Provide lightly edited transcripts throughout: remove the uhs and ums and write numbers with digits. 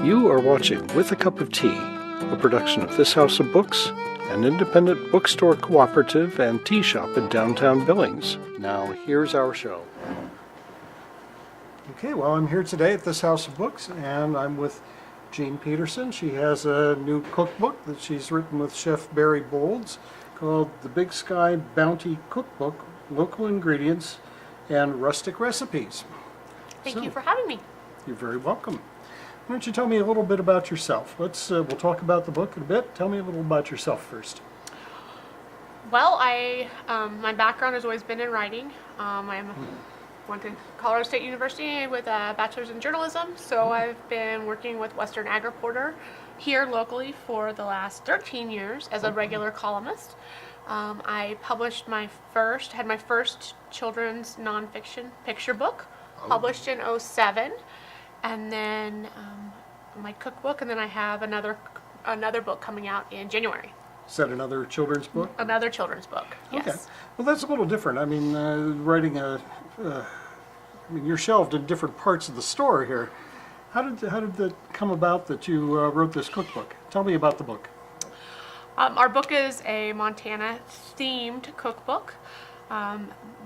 You are watching With a Cup of Tea, a production of This House of Books, an independent bookstore cooperative and tea shop in downtown Billings. Now, here's our show. Okay, well, I'm here today at This House of Books, and I'm with Jean Petersen. She has a new cookbook that she's written with Chef Barrie Boulds called the Big Sky Bounty Cookbook, Local Ingredients and Rustic Recipes. Thank you for having me. You're very welcome. Why don't you tell me a little bit about yourself? We'll talk about the book in a bit. Tell me a little about yourself first. Well, my background has always been in writing. I went to Colorado State University with a bachelor's in journalism, so I've been working with Western Ag Reporter here locally for the last 13 years as a regular columnist. I had my first children's nonfiction picture book published in 2007. And then my cookbook, and then I have another book coming out in January. Is that another children's book? Another children's book, yes. Okay. Well, that's a little different. I mean, you're shelved in different parts of the store here. How did that come about that you wrote this cookbook? Tell me about the book. Our book is a Montana-themed cookbook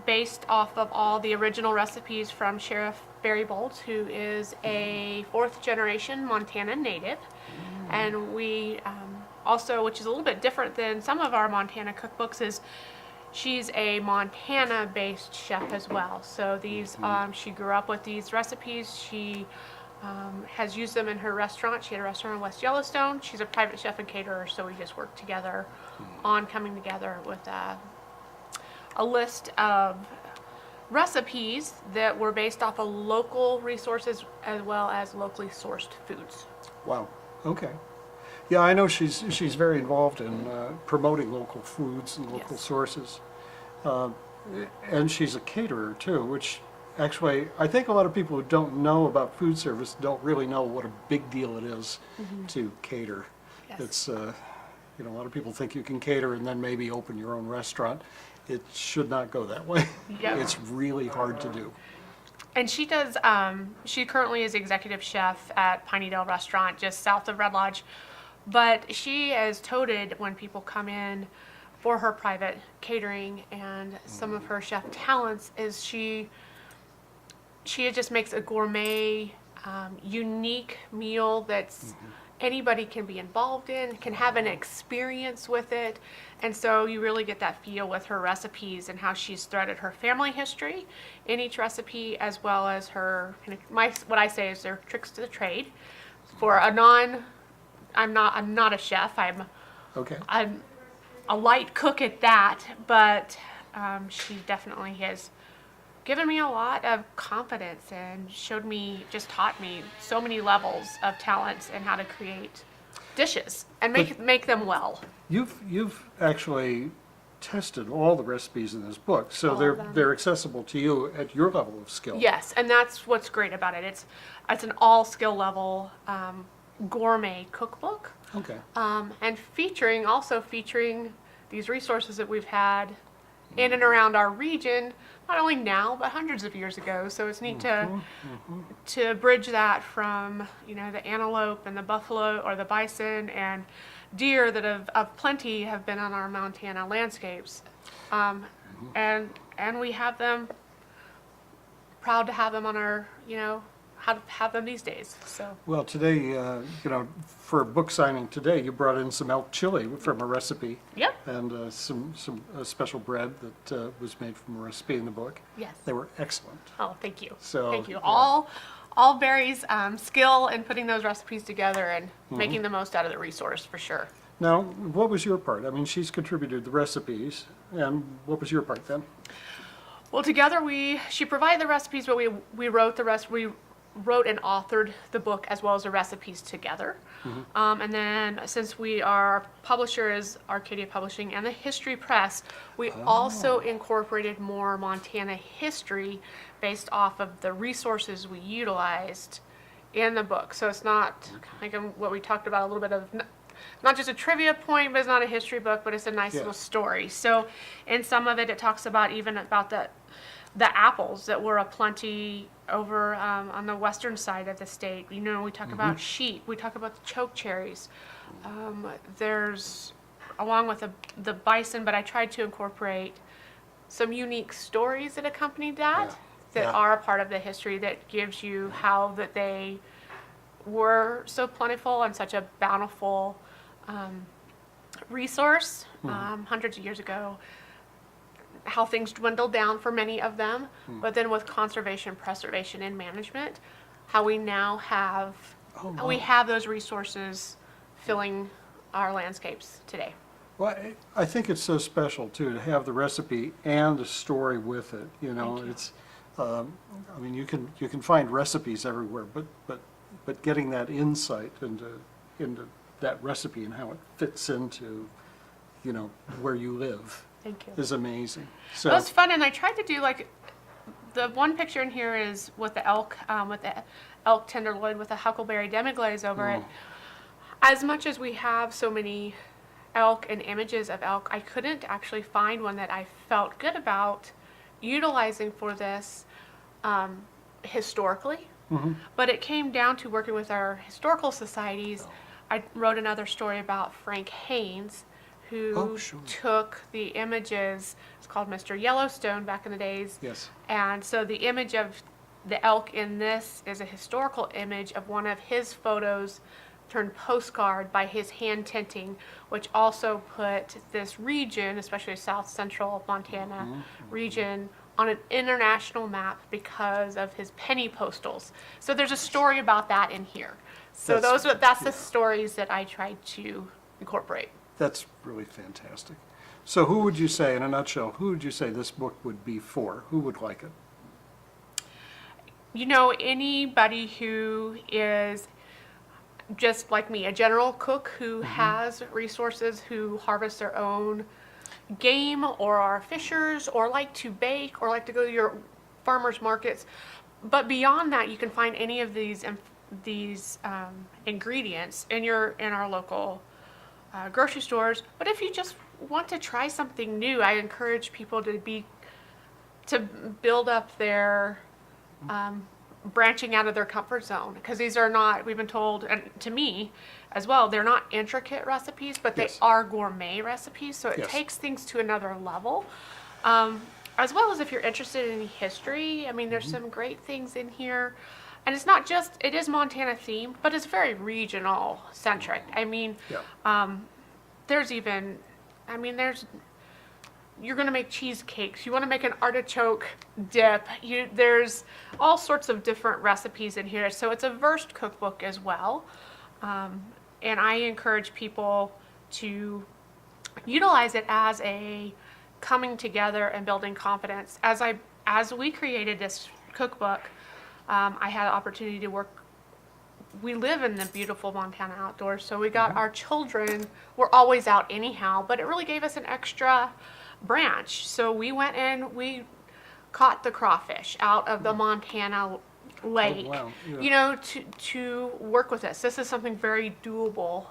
based off of all the original recipes from Chef Barrie Boulds, who is a fourth-generation Montana native. And we also, which is a little bit different than some of our Montana cookbooks, is she's a Montana-based chef as well. So these, she grew up with these recipes. She has used them in her restaurant. She had a restaurant in West Yellowstone. She's a private chef and caterer, so we just worked together on coming together with a list of recipes that were based off of local resources as well as locally sourced foods. Wow. Okay. Yeah, I know she's very involved in promoting local foods and local sources, and she's a caterer too, which actually I think a lot of people who don't know about food service don't really know what a big deal it is to cater. Yes. It's a lot of people think you can cater and then maybe open your own restaurant. It should not go that way. Yep. It's really hard to do. And she does, she currently is executive chef at Piney-Dale Restaurant just south of Red Lodge. But she has toted when people come in for her private catering, and some of her chef talents is she just makes a gourmet, unique meal that's anybody can be involved in, can have an experience with it. And so you really get that feel with her recipes and how she's threaded her family history in each recipe, as well as her, what I say is their tricks to the trade. For I'm not a chef. I'm a light cook at that, but she definitely has given me a lot of confidence and taught me so many levels of talents and how to create dishes and make them well. You've actually tested all the recipes in this book, so they're accessible to you at your level of skill. Yes, and that's what's great about it. It's an all skill level gourmet cookbook. Okay. And featuring these resources that we've had in and around our region, not only now but hundreds of years ago. So it's neat to bridge that from the antelope and the buffalo or the bison and deer that of plenty have been on our Montana landscapes, and we have them, proud to have them on our how to have them these days. So well, today, for a book signing today, you brought in some elk chili from a recipe. Yep. And some special bread that was made from a recipe in the book. Yes. They were excellent. Oh, thank you. So thank you. Yeah. All Barrie's skill in putting those recipes together and making the most out of the resource, for sure. Now, what was your part? I mean, she's contributed the recipes, and what was your part then? Well, together she provided the recipes, but we wrote the rest. We wrote and authored the book as well as the recipes together. And then since our publisher is Arcadia Publishing and the History Press, we also incorporated more Montana history based off of the resources we utilized in the book. So it's not like what we talked about a little bit of, not just a trivia point, but it's not a history book, but it's a nice little story. So in some of it, it talks about even about the the apples that were aplenty over on the western side of the state. You know, we talk about sheep, we talk about the choke cherries. There's, along with the bison, but I tried to incorporate some unique stories that accompanied that, are a part of the history that gives you how that they were so plentiful and such a bountiful resource hundreds of years ago, how things dwindled down for many of them, but then with conservation, preservation, and management, how we now have we have those resources filling our landscapes today. Well, I think it's so special too to have the recipe and the story with it. You know, it's. I mean, you can find recipes everywhere, but getting that insight into that recipe and how it fits into, you know, where you live. Thank you. Is amazing. So It was fun, and I tried to do like the one picture in here is with the elk tenderloin with a huckleberry demi-glaze over it. As much as we have so many elk and images of elk, I couldn't actually find one that I felt good about utilizing for this historically. But it came down to working with our historical societies. I wrote another story about Frank Haynes, who took the images. It's called Mr. Yellowstone back in the days. Yes. And so the image of the elk in this is a historical image of one of his photos turned postcard by his hand tinting, which also put this region, especially South Central Montana region, on an international map because of his penny postals. So there's a story about that in here. So that's the stories that I tried to incorporate. That's really fantastic. So who would you say, in a nutshell, who would you say this book would be for? Who would like it? You know, anybody who is just like me, a general cook who has resources, who harvests their own game, or are fishers, or like to bake, or like to go to your farmers markets. But beyond that, you can find any of these ingredients in our local grocery stores. But if you just want to try something new, I encourage people to build up their branching out of their comfort zone, because these are not, we've been told, and to me as well, they're not intricate recipes, but they are gourmet recipes, so it takes things to another level. As well as if you're interested in history, I mean, there's some great things in here. And it's not just, it is Montana themed, but it's very regional centric. I mean, you're going to make cheesecakes. You want to make an artichoke dip. There's all sorts of different recipes in here. So it's a versed cookbook as well. And I encourage people to utilize it as a coming together and building confidence. As we created this cookbook, I had the opportunity to work. We live in the beautiful Montana outdoors, so we got our children were always out anyhow, but it really gave us an extra branch. So we went in, we caught the crawfish out of the Montana lake, you know, to work with this. This is something very doable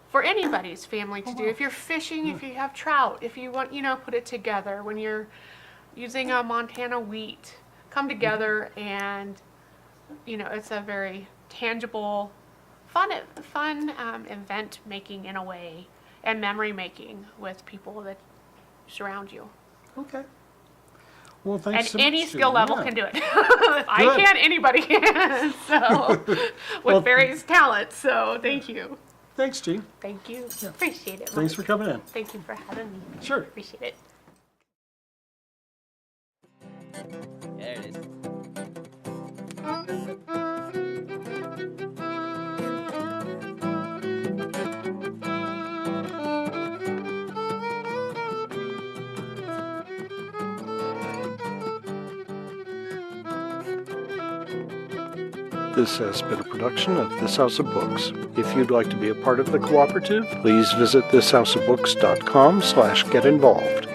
for anybody's family to do. If you're fishing, if you have trout, if you want, you know, put it together. When you're using a Montana wheat, come together and, you know, it's a very tangible, fun event making in a way, and memory making with people that surround you. Okay. Well, thanks so much. And any skill level can do it. If I can, anybody can. So, with various talents. So, thank you. Thanks, Jean. Thank you. Appreciate it. Thanks for coming in. Thank you for having me. Sure. Appreciate it. There it is. This has been a production of This House of Books. If you'd like to be a part of the cooperative, please visit thishouseofbooks.com/get involved.